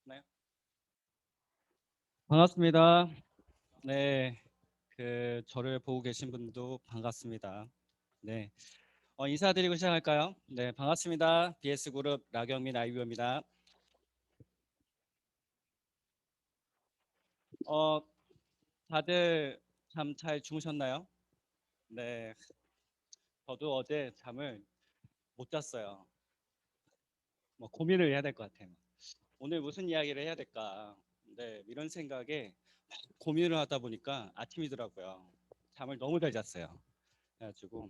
네. 반갑습니다. 네. 저를 보고 계신 분도 반갑습니다. 네. 인사드리고 시작할까요? 네, 반갑습니다. BS그룹 나경민 아이비오입니다. 어, 다들 잠 잘 주무셨나요? 네. 저도 어제 잠을 못 잤어요. 뭐 고민을 해야 될 것 같아요. 오늘 무슨 이야기를 해야 될까? 네, 이런 생각에 고민을 하다 보니까 아침이더라고요. 잠을 너무 잘 잤어요. 그래가지고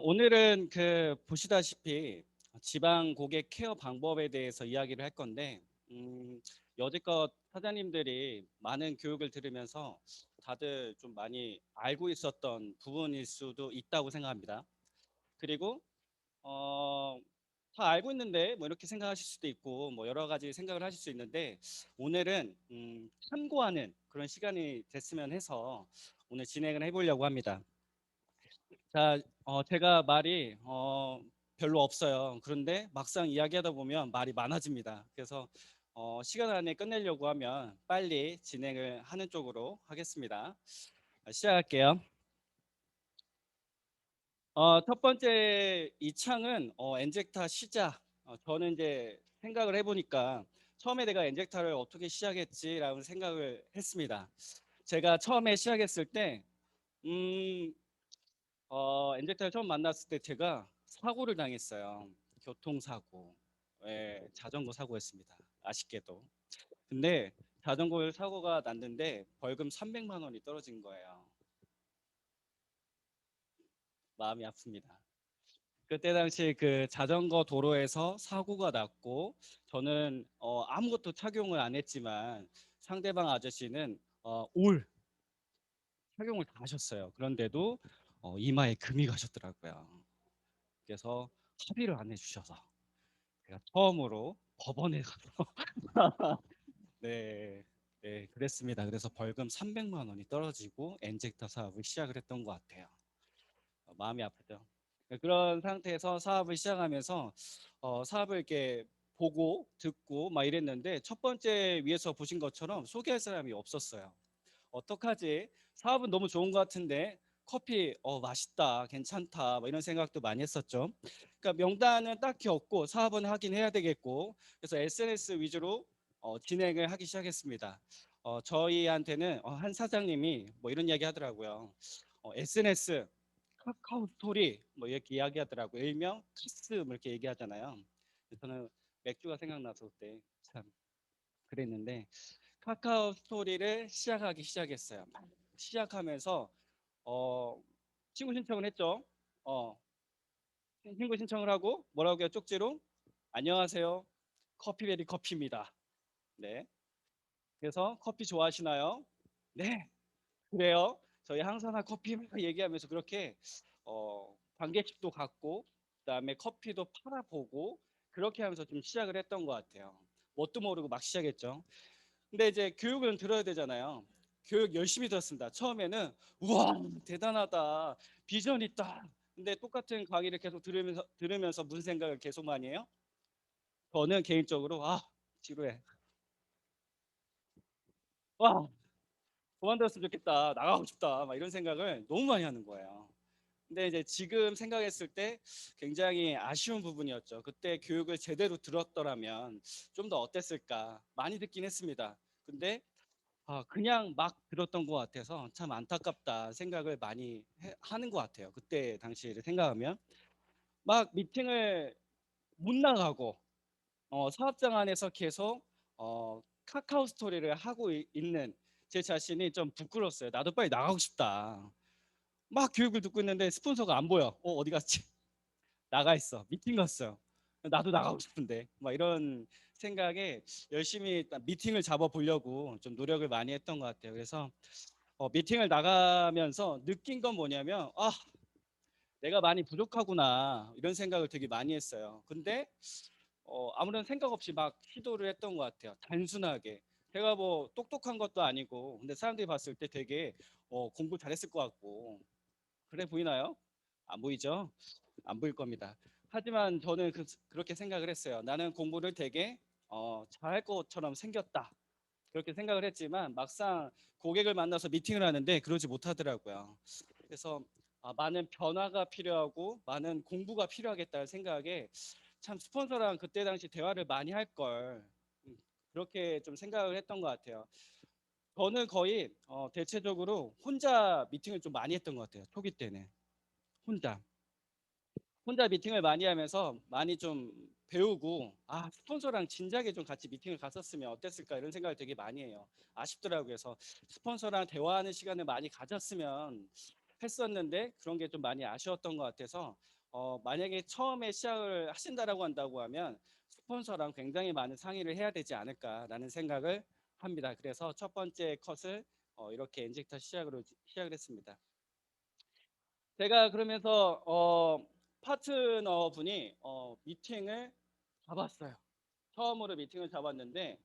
오늘은 보시다시피 지방 고객 케어 방법에 대해서 이야기를 할 건데, 여지껏 사장님들이 많은 교육을 들으면서 다들 좀 많이 알고 있었던 부분일 수도 있다고 생각합니다. 그리고 어, 다 알고 있는데 뭐 이렇게 생각하실 수도 있고 뭐 여러 가지 생각을 하실 수 있는데, 오늘은 참고하는 그런 시간이 됐으면 해서 오늘 진행을 해보려고 합니다. 자, 제가 말이 별로 없어요. 그런데 막상 이야기하다 보면 말이 많아집니다. 그래서 시간 안에 끝내려고 하면 빨리 진행을 하는 쪽으로 하겠습니다. 시작할게요. 첫 번째 이 창은 엔젝타 시작. 저는 이제 생각을 해보니까 처음에 내가 엔젝타를 어떻게 시작했지라는 생각을 했습니다. 제가 처음에 시작했을 때 음, 엔젝타를 처음 만났을 때 제가 사고를 당했어요. 교통사고. 예, 자전거 사고였습니다. 아쉽게도. 근데 자전거 사고가 났는데 벌금 300만 원이 떨어진 거예요. 마음이 아픕니다. 그때 당시 그 자전거 도로에서 사고가 났고, 저는 아무것도 착용을 안 했지만 상대방 아저씨는 올 착용을 다 하셨어요. 그런데도 이마에 금이 가셨더라고요. 그래서 합의를 안 해주셔서 제가 처음으로 법원에 가서 네, 네, 그랬습니다. 그래서 벌금 300만 원이 떨어지고 엔젝터 사업을 시작을 했던 것 같아요. 마음이 아프죠. 그런 상태에서 사업을 시작하면서 사업을 이렇게 보고 듣고 막 이랬는데, 첫 번째 위에서 보신 것처럼 소개할 사람이 없었어요. 어떡하지? 사업은 너무 좋은 것 같은데 커피 맛있다, 괜찮다, 뭐 이런 생각도 많이 했었죠. 그러니까 명단은 딱히 없고 사업은 하긴 해야 되겠고, 그래서 SNS 위주로 진행을 하기 시작했습니다. 저희한테는 한 사장님이 뭐 이런 이야기 하더라고요. SNS 카카오 스토리 뭐 이렇게 이야기하더라고요. 일명 카스 뭐 이렇게 얘기하잖아요. 저는 맥주가 생각나서 그때 참 그랬는데, 카카오 스토리를 시작했어요. 시작하면서 어, 친구 신청을 했죠. 어, 친구 신청을 하고 뭐라고 해요? 쪽지로 안녕하세요. 커피베리 커피입니다. 네. 그래서 커피 좋아하시나요? 네. 그래요. 저희 항산화 커피 막 얘기하면서 그렇게 관계식도 갖고 그다음에 커피도 팔아보고 그렇게 하면서 좀 시작을 했던 것 같아요. 뭣도 모르고 막 시작했죠. 근데 이제 교육은 들어야 되잖아요. 교육 열심히 들었습니다. 처음에는 우와 대단하다, 비전 있다. 근데 똑같은 강의를 계속 들으면서 무슨 생각을 계속 많이 해요? 저는 개인적으로 지루해. 와 그만뒀으면 좋겠다. 나가고 싶다. 막 이런 생각을 너무 많이 하는 거예요. 근데 이제 지금 생각했을 때 굉장히 아쉬운 부분이었죠. 그때 교육을 제대로 들었더라면 좀 더 어땠을까 많이 듣긴 했습니다. 근데 그냥 막 들었던 것 같아서 참 안타깝다 생각을 많이 하는 것 같아요. 그때 당시를 생각하면 막 미팅을 못 나가고 사업장 안에서 계속 카카오 스토리를 하고 있는 제 자신이 좀 부끄러웠어요. 나도 빨리 나가고 싶다. 막 교육을 듣고 있는데 스폰서가 안 보여. 어디 갔지? 나가 있어. 미팅 갔어요. 나도 나가고 싶은데. 막 이런 생각에 열심히 미팅을 잡아 보려고 좀 노력을 많이 했던 것 같아요. 그래서 미팅을 나가면서 느낀 건 뭐냐면 내가 많이 부족하구나 이런 생각을 되게 많이 했어요. 근데 아무런 생각 없이 막 시도를 했던 것 같아요. 단순하게 제가 뭐 똑똑한 것도 아니고, 근데 사람들이 봤을 때 되게 공부 잘했을 것 같고 그래 보이나요? 안 보이죠? 안 보일 겁니다. 하지만 저는 그렇게 생각을 했어요. 나는 공부를 되게 잘할 것처럼 생겼다. 그렇게 생각을 했지만 막상 고객을 만나서 미팅을 하는데 그러지 못하더라고요. 그래서 많은 변화가 필요하고 많은 공부가 필요하겠다는 생각에 참 스폰서랑 그때 당시 대화를 많이 할 걸, 그렇게 좀 생각을 했던 것 같아요. 저는 거의 대체적으로 혼자 미팅을 좀 많이 했던 것 같아요. 초기 때는 혼자. 혼자 미팅을 많이 하면서 많이 좀 배우고, 스폰서랑 진작에 좀 같이 미팅을 갔었으면 어땠을까 이런 생각을 되게 많이 해요. 아쉽더라고요. 그래서 스폰서랑 대화하는 시간을 많이 가졌으면 했었는데 그런 게 좀 많이 아쉬웠던 것 같아서, 만약에 처음에 시작을 하신다라고 한다고 하면 스폰서랑 굉장히 많은 상의를 해야 되지 않을까라는 생각을 합니다. 그래서 첫 번째 컷을 이렇게 엔젝터 시작을 했습니다. 제가 그러면서 파트너 분이 미팅을 잡았어요. 처음으로 미팅을 잡았는데,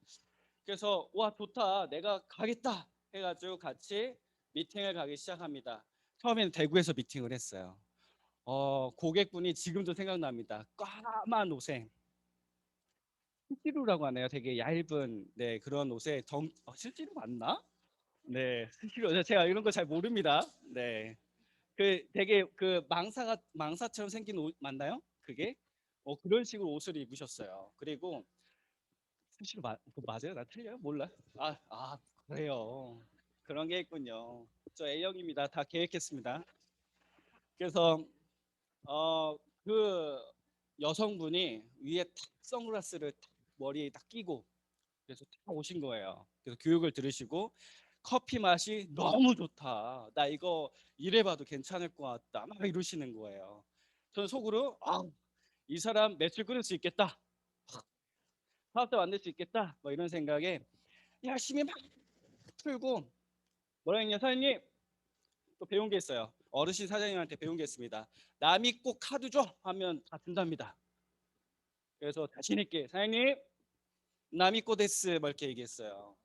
그래서 와 좋다, 내가 가겠다 해가지고 같이 미팅을 가기 시작합니다. 처음에는 대구에서 미팅을 했어요. 고객분이 지금도 생각납니다. 까만 옷에, 스시루라고 하네요. 되게 얇은, 네, 그런 옷에 실제로 맞나? 네, 스시루. 제가 이런 거 잘 모릅니다. 네. 그 되게 그 망사처럼 생긴 옷 맞나요? 그게 그런 식으로 옷을 입으셨어요. 그리고 사실 맞아요? 나 틀려요? 몰라. 그래요. 그런 게 있군요. 저 A형입니다. 다 계획했습니다. 그래서 어 그 여성분이 위에 탁 선글라스를 탁 머리에 딱 끼고 그래서 딱 오신 거예요. 그래서 교육을 들으시고 커피 맛이 너무 좋다. 나 이거 이래봐도 괜찮을 것 같다. 막 이러시는 거예요. 저는 속으로 이 사람 매출 끊을 수 있겠다. 사업자 만들 수 있겠다. 뭐 이런 생각에 열심히 막 풀고 뭐라 했냐 사장님, 또 배운 게 있어요. 어르신 사장님한테 배운 게 있습니다. 남이 꼭 카드 줘 하면 다 준답니다. 그래서 자신 있게 사장님 남이 꼬데스 뭐 이렇게 얘기했어요.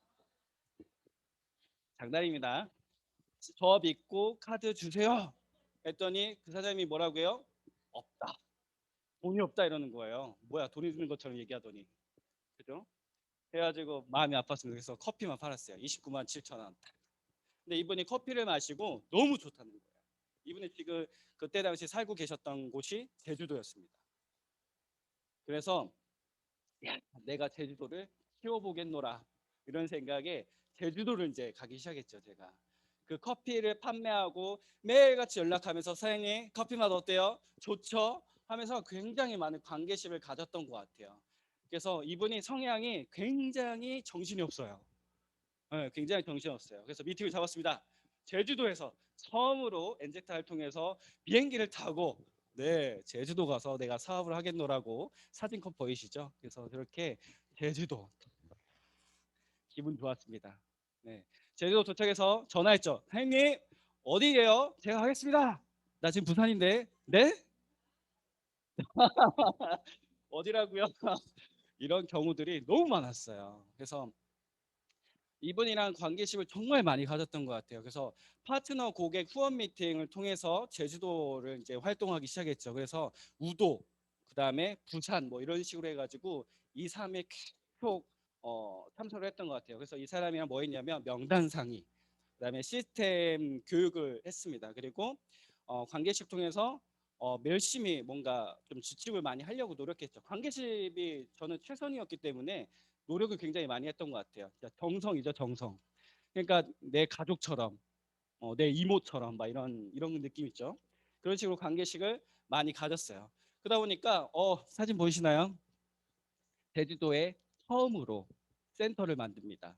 장난입니다. 저 믿고 카드 주세요 했더니 그 사장님이 뭐라고요? 없다. 돈이 없다 이러는 거예요. 뭐야, 돈이 주는 것처럼 얘기하더니. 그죠? 해가지고 마음이 아팠습니다. 그래서 커피만 팔았어요. 29만 7천 원. 근데 이분이 커피를 마시고 너무 좋다는 거예요. 이분이 지금 그때 당시 살고 계셨던 곳이 제주도였습니다. 그래서 야, 내가 제주도를 키워보겠노라 이런 생각에 제주도를 이제 가기 시작했죠. 제가 그 커피를 판매하고 매일같이 연락하면서 사장님 커피 맛 어때요? 좋죠? 하면서 굉장히 많은 관계심을 가졌던 것 같아요. 그래서 이분이 성향이 굉장히 정신이 없어요. 네, 굉장히 정신이 없어요. 그래서 미팅을 잡았습니다. 제주도에서 처음으로 엔젝타를 통해서 비행기를 타고, 네, 제주도 가서 내가 사업을 하겠노라고. 사진컷 보이시죠? 그래서 그렇게 제주도 기분 좋았습니다. 네, 제주도 도착해서 전화했죠. 사장님 어디예요? 제가 하겠습니다. 나 지금 부산인데. 네? 어디라고요? 이런 경우들이 너무 많았어요. 그래서 이분이랑 관계심을 정말 많이 가졌던 것 같아요. 그래서 파트너 고객 후원 미팅을 통해서 제주도를 이제 활동하기 시작했죠. 그래서 우도, 그다음에 부산 뭐 이런 식으로 해가지고 2, 3회 계속 참석을 했던 것 같아요. 그래서 이 사람이랑 뭐 했냐면 명단 상의, 그다음에 시스템 교육을 했습니다. 그리고 관계식 통해서 열심히 뭔가 좀 지침을 많이 하려고 노력했죠. 관계식이 저는 최선이었기 때문에 노력을 굉장히 많이 했던 것 같아요. 정성이죠, 정성. 그러니까 내 가족처럼, 내 이모처럼 막 이런 느낌 있죠. 그런 식으로 관계식을 많이 가졌어요. 그러다 보니까 사진 보이시나요? 제주도에 처음으로 센터를 만듭니다.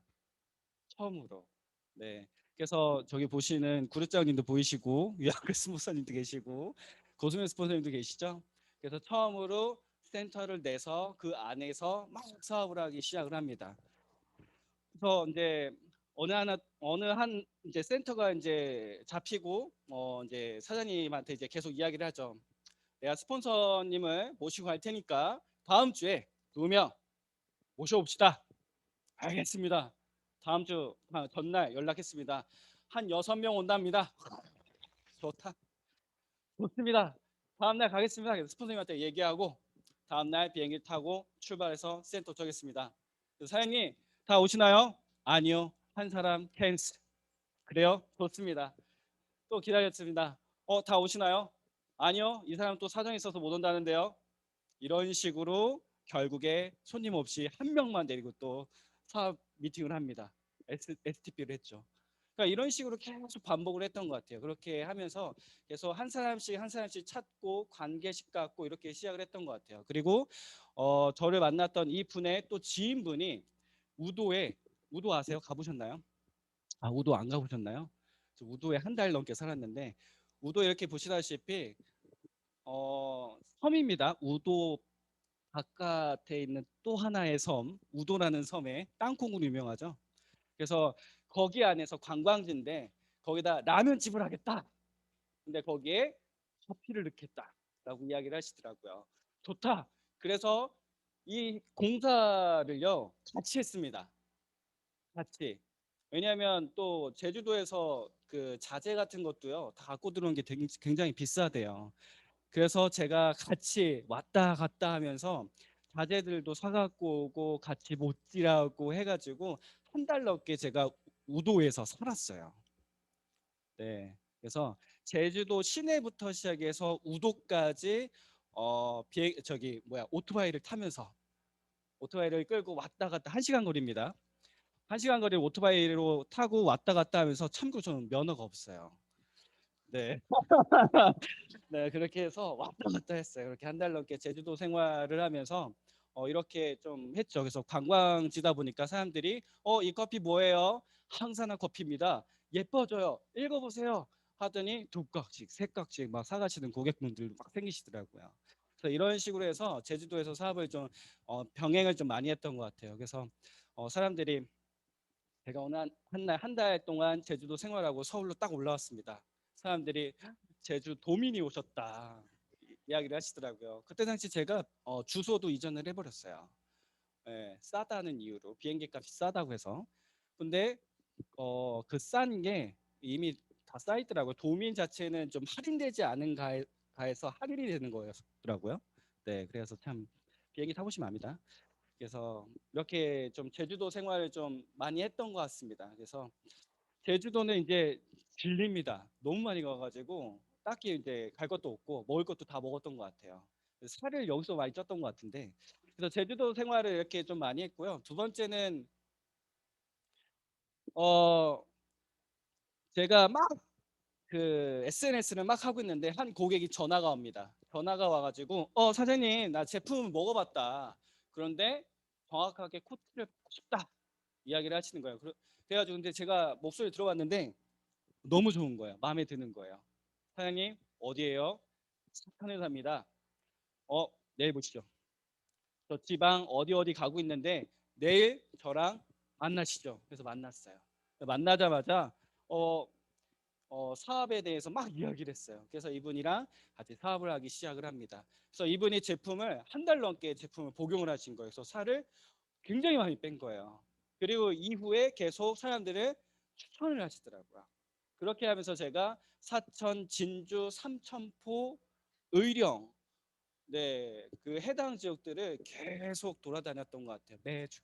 처음으로. 네. 그래서 저기 보시는 구르장님도 보이시고 유아크 스무사님도 계시고 고수면 스폰서님도 계시죠. 그래서 처음으로 센터를 내서 그 안에서 막 사업을 하기 시작을 합니다. 그래서 이제 어느 한 이제 센터가 이제 잡히고 이제 사장님한테 이제 계속 이야기를 하죠. 내가 스폰서님을 모시고 갈 테니까 다음 주에 2명 모셔봅시다. 알겠습니다. 다음 주 전날 연락했습니다. 한 6명 온답니다. 좋다. 좋습니다. 다음날 가겠습니다. 그래서 스폰서님한테 얘기하고 다음날 비행기 타고 출발해서 센터 도착했습니다. 사장님 다 오시나요? 아니요. 한 사람 캔슬. 그래요? 좋습니다. 또 기다렸습니다. 다 오시나요? 아니요. 이 사람 또 사정이 있어서 못 온다는데요. 이런 식으로 결국에 손님 없이 한 명만 데리고 또 사업 미팅을 합니다. STP를 했죠. 그러니까 이런 식으로 계속 반복을 했던 것 같아요. 그렇게 하면서 계속 한 사람씩 찾고 관계식 갖고 이렇게 시작을 했던 것 같아요. 그리고 저를 만났던 이 분의 또 지인분이 우도 아세요? 가보셨나요? 아, 우도 안 가보셨나요? 저 우도에 한 달 넘게 살았는데 우도 이렇게 보시다시피 섬입니다. 우도 바깥에 있는 또 하나의 섬, 우도라는 섬에 땅콩으로 유명하죠. 그래서 거기 안에서 관광지인데 거기다 라면집을 하겠다. 근데 거기에 커피를 넣겠다라고 이야기를 하시더라고요. 좋다. 그래서 이 공사를요 같이 했습니다. 같이. 왜냐하면 또 제주도에서 그 자재 같은 것도요 다 갖고 들어오는 게 굉장히 비싸대요. 그래서 제가 같이 왔다 갔다 하면서 자재들도 사갖고 오고 같이 못질하고 해가지고 한 달 넘게 제가 우도에서 살았어요. 네. 그래서 제주도 시내부터 시작해서 우도까지 비행 저기 뭐야 오토바이를 타면서 오토바이를 끌고 왔다 갔다 1시간 거리입니다. 1시간 거리 오토바이로 타고 왔다 갔다 하면서 참고로 저는 면허가 없어요. 네. 네, 그렇게 해서 왔다 갔다 했어요. 그렇게 한 달 넘게 제주도 생활을 하면서 이렇게 좀 했죠. 그래서 관광지다 보니까 사람들이 이 커피 뭐예요? 항산화 커피입니다. 예뻐져요. 읽어보세요. 하더니 두 깍씩, 세 깍씩 막 사가시는 고객분들 막 생기시더라고요. 그래서 이런 식으로 해서 제주도에서 사업을 좀 병행을 좀 많이 했던 것 같아요. 그래서 사람들이 제가 오늘 한 달 동안 제주도 생활하고 서울로 딱 올라왔습니다. 사람들이 제주 도민이 오셨다 이야기를 하시더라고요. 그때 당시 제가 주소도 이전을 해버렸어요. 예, 싸다는 이유로 비행기 값이 싸다고 해서. 근데 그 싼 게 이미 다 쌓있더라고요 도민 자체는 좀 할인되지 않은가에서 할인이 되는 거였더라고요. 네, 그래서 참 비행기 타보시면 압니다. 그래서 이렇게 좀 제주도 생활을 좀 많이 했던 것 같습니다. 그래서 제주도는 이제 질립니다. 너무 많이 가가지고 딱히 이제 갈 것도 없고 먹을 것도 다 먹었던 것 같아요. 그래서 살을 여기서 많이 쪘던 것 같은데 그래서 제주도 생활을 이렇게 좀 많이 했고요. 두 번째는 어 제가 막 그 SNS를 막 하고 있는데 한 고객이 전화가 옵니다. 전화가 와가지고 사장님 나 제품 먹어봤다. 그런데 정확하게 코트를 받고 싶다. 이야기를 하시는 거예요. 그래가지고 근데 제가 목소리 들어봤는데 너무 좋은 거예요. 마음에 드는 거예요. 사장님 어디에요? 석탄에 삽니다. 어 내일 보시죠. 저 지방 어디 어디 가고 있는데 내일 저랑 만나시죠. 그래서 만났어요. 만나자마자 어, 사업에 대해서 막 이야기를 했어요. 그래서 이분이랑 같이 사업을 하기 시작을 합니다. 그래서 이분이 제품을 한 달 넘게 제품을 복용을 하신 거예요. 그래서 살을 굉장히 많이 뺀 거예요. 그리고 이후에 계속 사람들을 추천을 하시더라고요. 그렇게 하면서 제가 사천, 진주, 삼천포, 의령, 네, 그 해당 지역들을 계속 돌아다녔던 것 같아요. 매주.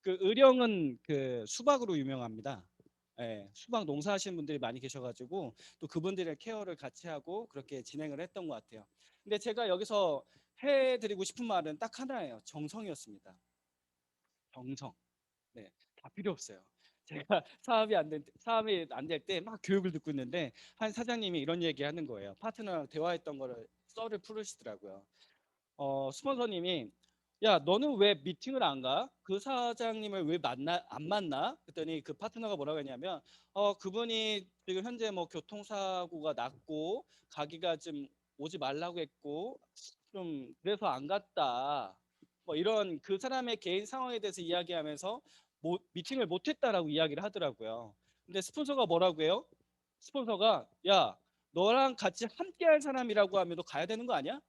그 의령은 그 수박으로 유명합니다. 예, 수박 농사하시는 분들이 많이 계셔가지고 또 그분들의 케어를 같이 하고 그렇게 진행을 했던 것 같아요. 근데 제가 여기서 해드리고 싶은 말은 딱 하나예요. 정성이었습니다. 정성. 네, 다 필요 없어요. 제가 사업이 안 될 때 막 교육을 듣고 있는데 한 사장님이 이런 얘기 하는 거예요. 파트너랑 대화했던 거를 썰을 풀으시더라고요. 스폰서님이 야 너는 왜 미팅을 안 가? 그 사장님을 왜 안 만나? 그랬더니 그 파트너가 뭐라고 했냐면 그분이 지금 현재 뭐 교통사고가 났고 가기가 좀 오지 말라고 했고 좀 그래서 안 갔다. 뭐 이런 그 사람의 개인 상황에 대해서 이야기하면서 미팅을 못했다라고 이야기를 하더라고요. 근데 스폰서가 뭐라고 해요? 스폰서가 야 너랑 같이 함께할 사람이라고 하면 너 가야 되는 거 아니야?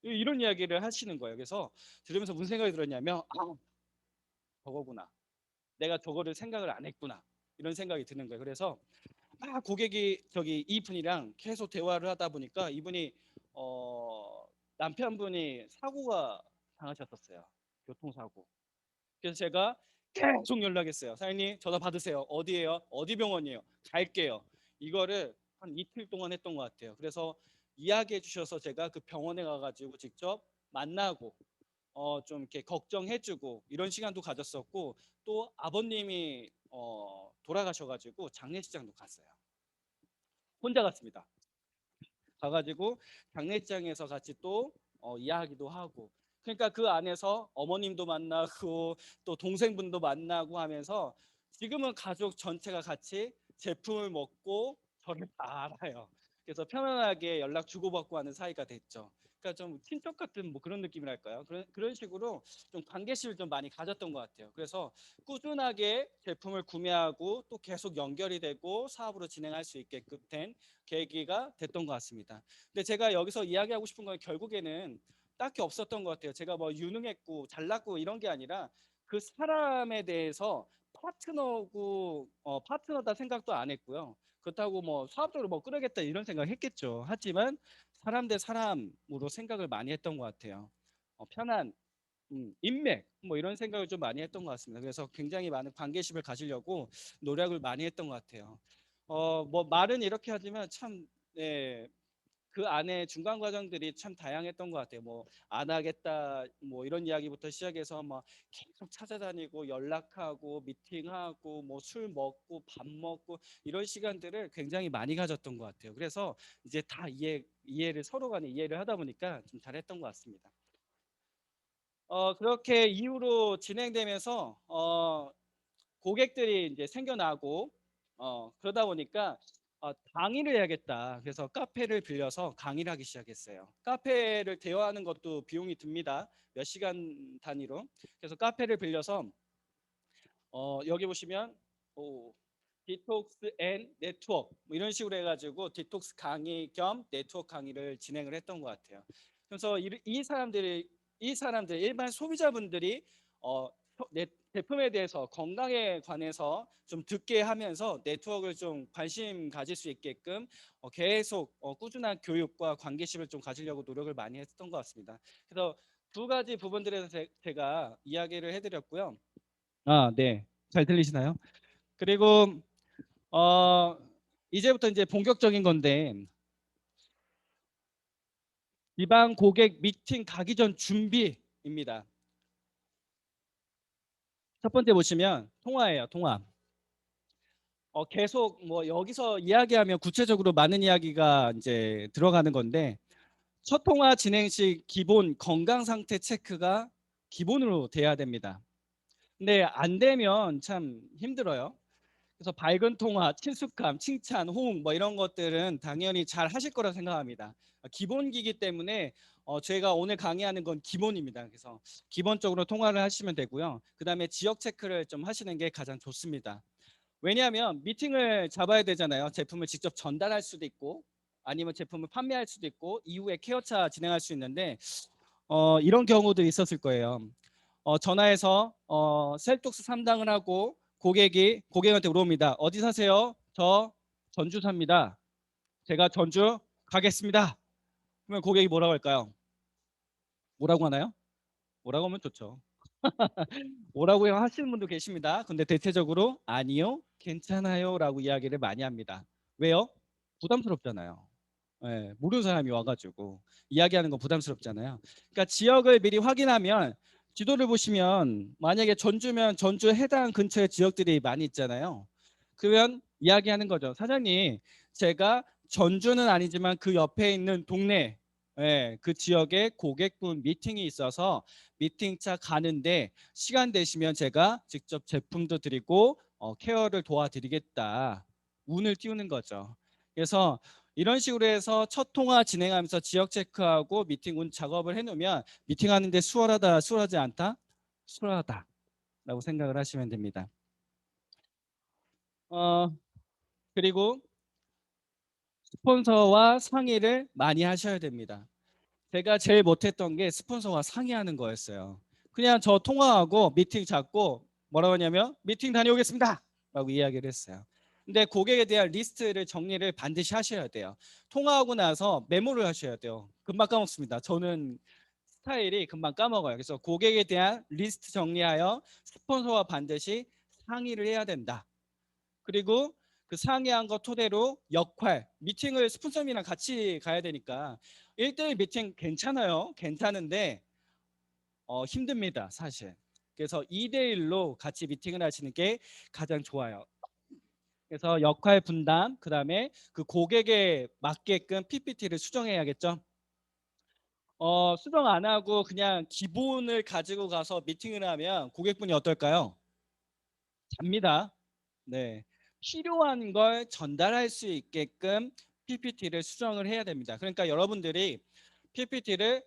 이런 이야기를 하시는 거예요. 그래서 들으면서 무슨 생각이 들었냐면 저거구나. 내가 저거를 생각을 안 했구나. 이런 생각이 드는 거예요. 그래서 고객이 저기 이분이랑 계속 대화를 하다 보니까 이분이 어, 남편분이 사고가 당하셨었어요. 교통사고. 그래서 제가 계속 연락했어요. 사장님 전화 받으세요. 어디에요? 어디 병원이에요? 갈게요. 이거를 한 이틀 동안 했던 것 같아요. 그래서 이야기해 주셔서 제가 그 병원에 가가지고 직접 만나고 좀 이렇게 걱정해주고 이런 시간도 가졌었고, 또 아버님이 돌아가셔가지고 장례식장도 갔어요. 혼자 갔습니다. 가가지고 장례식장에서 같이 또 이야기도 하고, 그러니까 그 안에서 어머님도 만나고 또 동생분도 만나고 하면서 지금은 가족 전체가 같이 제품을 먹고 저를 다 알아요. 그래서 편안하게 연락 주고받고 하는 사이가 됐죠. 그러니까 좀 친척 같은 뭐 그런 느낌이랄까요? 그런 식으로 좀 관계심을 좀 많이 가졌던 것 같아요. 그래서 꾸준하게 제품을 구매하고 또 계속 연결이 되고 사업으로 진행할 수 있게끔 된 계기가 됐던 것 같습니다. 근데 제가 여기서 이야기하고 싶은 건 결국에는 딱히 없었던 것 같아요. 제가 뭐 유능했고 잘났고 이런 게 아니라 그 사람에 대해서 파트너고 파트너다 생각도 안 했고요. 그렇다고 뭐 사업적으로 뭐 끌어야겠다 이런 생각 했겠죠. 하지만 사람 대 사람으로 생각을 많이 했던 것 같아요. 편한 인맥 뭐 이런 생각을 좀 많이 했던 것 같습니다. 그래서 굉장히 많은 관계심을 가지려고 노력을 많이 했던 것 같아요. 뭐 말은 이렇게 하지만 참 네, 그 안에 중간 과정들이 참 다양했던 것 같아요. 뭐 안 하겠다 뭐 이런 이야기부터 시작해서 막 계속 찾아다니고 연락하고 미팅하고 뭐 술 먹고 밥 먹고 이런 시간들을 굉장히 많이 가졌던 것 같아요. 그래서 이제 다 이해를 서로 간에 이해를 하다 보니까 좀 잘했던 것 같습니다. 그렇게 이후로 진행되면서 고객들이 이제 생겨나고 그러다 보니까 강의를 해야겠다. 그래서 카페를 빌려서 강의를 하기 시작했어요. 카페를 대여하는 것도 비용이 듭니다. 몇 시간 단위로. 그래서 카페를 빌려서 여기 보시면 디톡스 앤 네트워크 뭐 이런 식으로 해가지고 디톡스 강의 겸 네트워크 강의를 진행을 했던 것 같아요. 그래서 이 사람들 일반 소비자분들이 어, 제품에 대해서 건강에 관해서 좀 듣게 하면서 네트워크를 좀 관심 가질 수 있게끔 계속 꾸준한 교육과 관계심을 좀 가지려고 노력을 많이 했던 것 같습니다. 그래서 두 가지 부분들에서 제가 이야기를 해드렸고요. 네. 잘 들리시나요? 그리고 어, 이제부터 이제 본격적인 건데, 지방 고객 미팅 가기 전 준비입니다. 첫 번째 보시면 통화예요, 통화. 계속 뭐 여기서 이야기하면 구체적으로 많은 이야기가 이제 들어가는 건데, 첫 통화 진행 시 기본 건강 상태 체크가 기본으로 돼야 됩니다. 근데 안 되면 참 힘들어요. 그래서 밝은 통화, 친숙함, 칭찬, 호응 뭐 이런 것들은 당연히 잘 하실 거라 생각합니다. 기본기기 때문에 저희가 오늘 강의하는 건 기본입니다. 그래서 기본적으로 통화를 하시면 되고요. 그다음에 지역 체크를 좀 하시는 게 가장 좋습니다. 왜냐하면 미팅을 잡아야 되잖아요. 제품을 직접 전달할 수도 있고 아니면 제품을 판매할 수도 있고 이후에 케어차 진행할 수 있는데 이런 경우도 있었을 거예요. 전화해서 셀톡스 3당을 하고 고객한테 물어봅니다. 어디 사세요? 저 전주 삽니다. 제가 전주 가겠습니다. 그러면 고객이 뭐라고 할까요? 뭐라고 하나요? 뭐라고 하면 좋죠. 뭐라고 하시는 분도 계십니다. 근데 대체적으로 아니요, 괜찮아요 라고 이야기를 많이 합니다. 왜요? 부담스럽잖아요. 예, 모르는 사람이 와가지고 이야기하는 건 부담스럽잖아요. 그러니까 지역을 미리 확인하면 지도를 보시면 만약에 전주면 전주 해당 근처에 지역들이 많이 있잖아요. 그러면 이야기하는 거죠. 사장님, 제가 전주는 아니지만 그 옆에 있는 동네, 그 지역에 고객분 미팅이 있어서 미팅차 가는데 시간 되시면 제가 직접 제품도 드리고 케어를 도와드리겠다. 운을 띄우는 거죠. 그래서 이런 식으로 해서 첫 통화 진행하면서 지역 체크하고 미팅 운 작업을 해놓으면 미팅하는데 수월하다, 수월하지 않다? 수월하다라고 생각을 하시면 됩니다. 어, 그리고 스폰서와 상의를 많이 하셔야 됩니다. 제가 제일 못했던 게 스폰서와 상의하는 거였어요. 그냥 저 통화하고 미팅 잡고 뭐라고 하냐면 미팅 다녀오겠습니다 라고 이야기를 했어요. 근데 고객에 대한 리스트를 정리를 반드시 하셔야 돼요. 통화하고 나서 메모를 하셔야 돼요. 금방 까먹습니다. 저는 스타일이 금방 까먹어요. 그래서 고객에 대한 리스트 정리하여 스폰서와 반드시 상의를 해야 된다. 그리고 그 상의한 거 토대로 역할, 미팅을 스폰서님이랑 같이 가야 되니까 1대1 미팅 괜찮아요. 괜찮은데 힘듭니다, 사실. 그래서 2대1로 같이 미팅을 하시는 게 가장 좋아요. 그래서 역할 분담, 그다음에 그 고객에 맞게끔 PPT를 수정해야겠죠. 수정 안 하고 그냥 기본을 가지고 가서 미팅을 하면 고객분이 어떨까요? 잡니다. 네. 필요한 걸 전달할 수 있게끔 PPT를 수정을 해야 됩니다. 그러니까 여러분들이 PPT를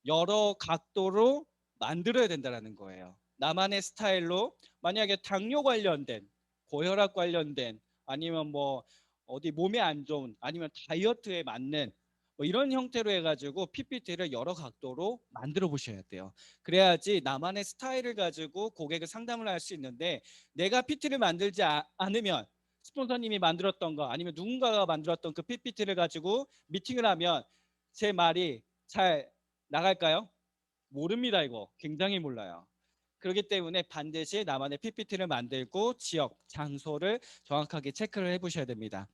여러 각도로 만들어야 된다는 거예요. 나만의 스타일로 만약에 당뇨 관련된, 고혈압 관련된, 아니면 뭐 어디 몸에 안 좋은, 아니면 다이어트에 맞는 뭐 이런 형태로 해가지고 PPT를 여러 각도로 만들어 보셔야 돼요. 그래야지 나만의 스타일을 가지고 고객을 상담을 할 수 있는데, 내가 PPT를 만들지 않으면 스폰서님이 만들었던 거 아니면 누군가가 만들었던 그 PPT를 가지고 미팅을 하면 제 말이 잘 나갈까요? 모릅니다. 이거 굉장히 몰라요. 그렇기 때문에 반드시 나만의 PPT를 만들고 지역, 장소를 정확하게 체크를 해보셔야 됩니다.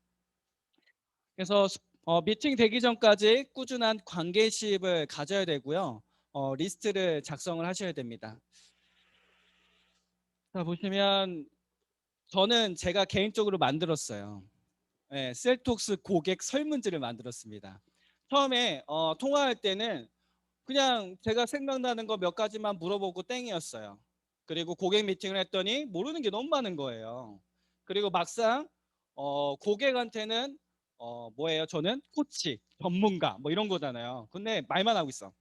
그래서 미팅 되기 전까지 꾸준한 관계십을 가져야 되고요. 리스트를 작성을 하셔야 됩니다. 자, 보시면 저는 제가 개인적으로 만들었어요. 네, 셀톡스 고객 설문지를 만들었습니다. 처음에 통화할 때는 그냥 제가 생각나는 거 몇 가지만 물어보고 땡이었어요. 그리고 고객 미팅을 했더니 모르는 게 너무 많은 거예요. 그리고 막상 고객한테는 뭐예요? 저는 코치, 전문가 뭐 이런 거잖아요. 근데 말만 하고 있어.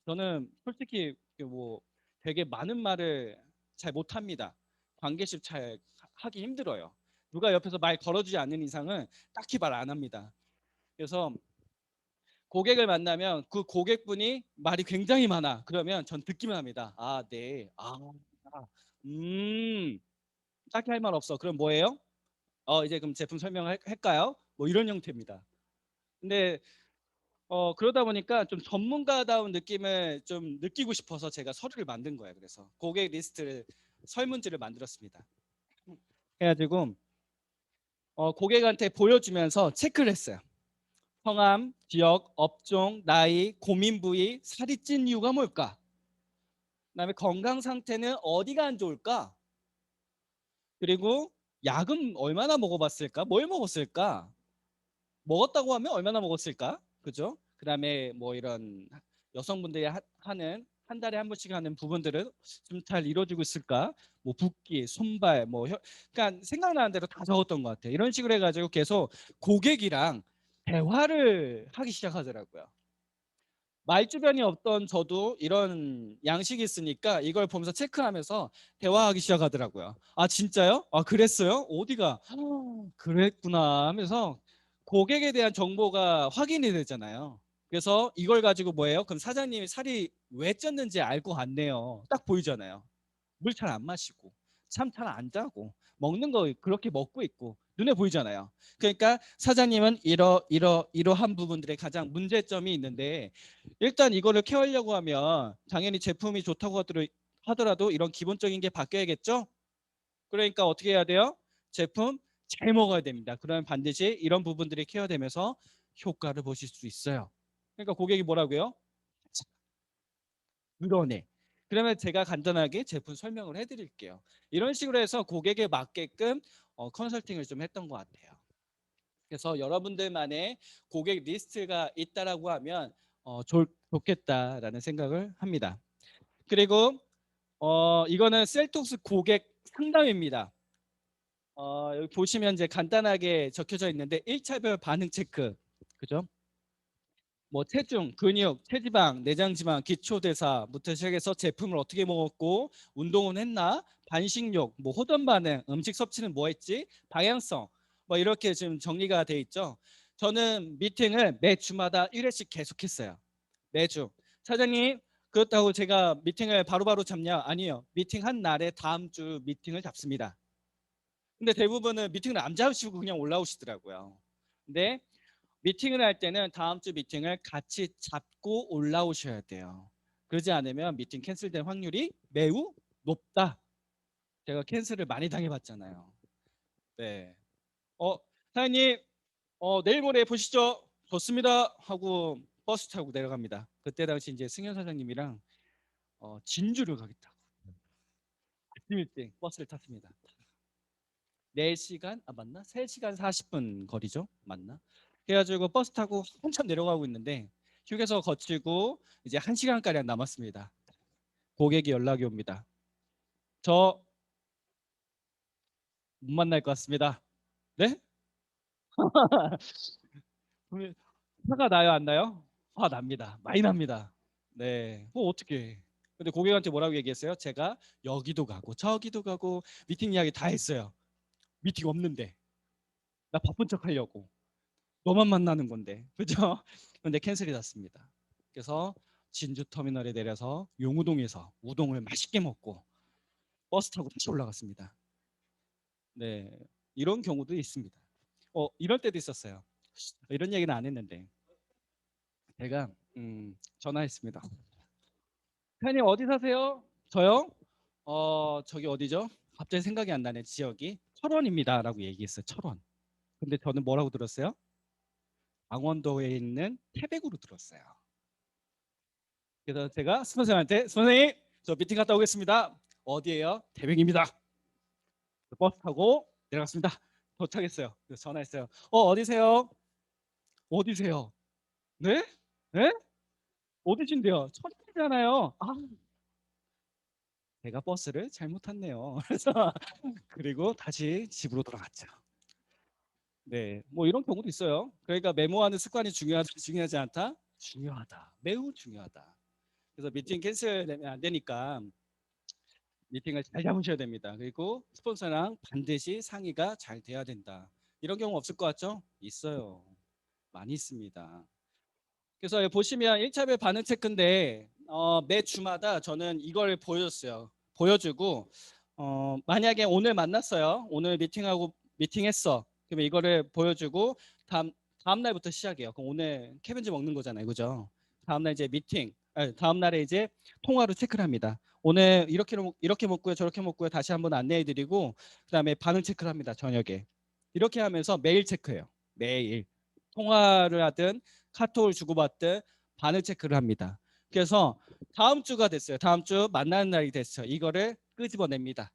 저는 솔직히 뭐 되게 많은 말을 잘 못합니다. 관계식 잘 하기 힘들어요. 누가 옆에서 말 걸어주지 않는 이상은 딱히 말 안 합니다. 그래서 고객을 만나면 그 고객분이 말이 굉장히 많아. 그러면 전 듣기만 합니다. 아, 네. 음. 딱히 할 말 없어. 그럼 뭐예요? 이제 그럼 제품 설명을 할까요? 뭐 이런 형태입니다. 근데 그러다 보니까 좀 전문가다운 느낌을 좀 느끼고 싶어서 제가 서류를 만든 거예요. 그래서 고객 리스트를 설문지를 만들었습니다. 해가지고 고객한테 보여주면서 체크를 했어요. 성함, 지역, 업종, 나이, 고민 부위, 살이 찐 이유가 뭘까? 그다음에 건강 상태는 어디가 안 좋을까? 그리고 약은 얼마나 먹어봤을까? 뭘 먹었을까? 먹었다고 하면 얼마나 먹었을까? 그죠? 그다음에 뭐 이런 여성분들이 하는 한 달에 한 번씩 하는 부분들은 좀 잘 이루어지고 있을까? 뭐 붓기, 손발, 뭐 그러니까 생각나는 대로 다 적었던 것 같아요. 이런 식으로 해가지고 계속 고객이랑 대화를 하기 시작하더라고요. 말주변이 없던 저도 이런 양식이 있으니까 이걸 보면서 체크하면서 대화하기 시작하더라고요. 아, 진짜요? 아, 그랬어요? 어디가? 그랬구나 하면서 고객에 대한 정보가 확인이 되잖아요. 그래서 이걸 가지고 뭐예요? 그럼 사장님이 살이 왜 쪘는지 알고 갔네요. 딱 보이잖아요. 물 잘 안 마시고 잠 잘 안 자고 먹는 거 그렇게 먹고 있고 눈에 보이잖아요. 그러니까 사장님은 이러한 부분들에 가장 문제점이 있는데, 일단 이거를 케어하려고 하면 당연히 제품이 좋다고 하더라도 이런 기본적인 게 바뀌어야겠죠. 그러니까 어떻게 해야 돼요? 제품 잘 먹어야 됩니다. 그러면 반드시 이런 부분들이 케어되면서 효과를 보실 수 있어요. 그러니까 고객이 뭐라고요? 그러네. 그러면 제가 간단하게 제품 설명을 해드릴게요. 이런 식으로 해서 고객에 맞게끔 컨설팅을 좀 했던 것 같아요. 그래서 여러분들만의 고객 리스트가 있다라고 하면 좋겠다라는 생각을 합니다. 그리고 이거는 셀톡스 고객 상담입니다. 여기 보시면 이제 간단하게 적혀져 있는데 1차별 반응 체크, 그죠? 뭐 체중, 근육, 체지방, 내장지방, 기초대사부터 시작해서 제품을 어떻게 먹었고 운동은 했나, 반식욕, 뭐 호전 반응, 음식 섭취는 뭐 했지, 방향성, 뭐 이렇게 지금 정리가 돼 있죠. 저는 미팅을 매주마다 1회씩 계속했어요. 매주. 사장님, 그렇다고 제가 미팅을 바로바로 잡냐? 아니요. 미팅 한 날에 다음 주 미팅을 잡습니다. 근데 대부분은 미팅을 안 잡으시고 그냥 올라오시더라고요. 근데 미팅을 할 때는 다음 주 미팅을 같이 잡고 올라오셔야 돼요. 그러지 않으면 미팅 캔슬될 확률이 매우 높다. 제가 캔슬을 많이 당해봤잖아요. 네. 사장님, 내일 모레 보시죠. 좋습니다. 하고 버스 타고 내려갑니다. 그때 당시 이제 승현 사장님이랑 진주를 가겠다고 아침 일찍 버스를 탔습니다. 4시간, 맞나? 3시간 40분 거리죠? 맞나? 그래가지고 버스 타고 한참 내려가고 있는데 휴게소 거치고 이제 1시간가량 남았습니다. 고객이 연락이 옵니다. 저 못 만날 것 같습니다. 네? 그러면 화가 나요, 안 나요? 화 납니다. 많이 납니다. 네. 어떻게? 근데 고객한테 뭐라고 얘기했어요? 제가 여기도 가고 저기도 가고 미팅 이야기 다 했어요. 미팅 없는데 나 바쁜 척 하려고. 너만 만나는 건데. 그죠? 근데 캔슬이 났습니다. 그래서 진주 터미널에 내려서 용우동에서 우동을 맛있게 먹고 버스 타고 다시 올라갔습니다. 네. 이런 경우도 있습니다. 이럴 때도 있었어요. 이런 얘기는 안 했는데 제가 전화했습니다. 사장님 어디 사세요? 저요? 저기 어디죠? 갑자기 생각이 안 나네. 지역이 철원입니다라고 얘기했어요. 철원. 근데 저는 뭐라고 들었어요? 강원도에 있는 태백으로 들었어요. 그래서 제가 스폰서한테 선생님 저 미팅 갔다 오겠습니다. 어디에요? 태백입니다. 버스 타고 내려갔습니다. 도착했어요. 그래서 전화했어요. 어디세요? 어디세요? 네? 네? 어디신데요? 천이잖아요. 제가 버스를 잘못 탔네요. 그래서 그리고 다시 집으로 돌아갔죠. 네, 뭐 이런 경우도 있어요. 그러니까 메모하는 습관이 중요하지 않다? 중요하다. 매우 중요하다. 그래서 미팅 캔슬되면 안 되니까 미팅을 잘 잡으셔야 됩니다. 그리고 스폰서랑 반드시 상의가 잘 돼야 된다. 이런 경우 없을 것 같죠? 있어요. 많이 있습니다. 그래서 여기 보시면 1차별 반응 체크인데 매 주마다 저는 이걸 보여줬어요. 보여주고 만약에 오늘 만났어요. 오늘 미팅했어. 그러면 이거를 보여주고 다음 날부터 시작해요. 그럼 오늘 캐빈즈 먹는 거잖아요. 그죠? 다음 날 이제 다음 날에 이제 통화로 체크를 합니다. 오늘 이렇게 먹고요. 저렇게 먹고요. 다시 한번 안내해 드리고 그다음에 반응 체크를 합니다. 저녁에. 이렇게 하면서 매일 체크해요. 매일. 통화를 하든 카톡을 주고받든 반응 체크를 합니다. 그래서 다음 주가 됐어요. 다음 주 만나는 날이 됐어요. 이거를 끄집어냅니다.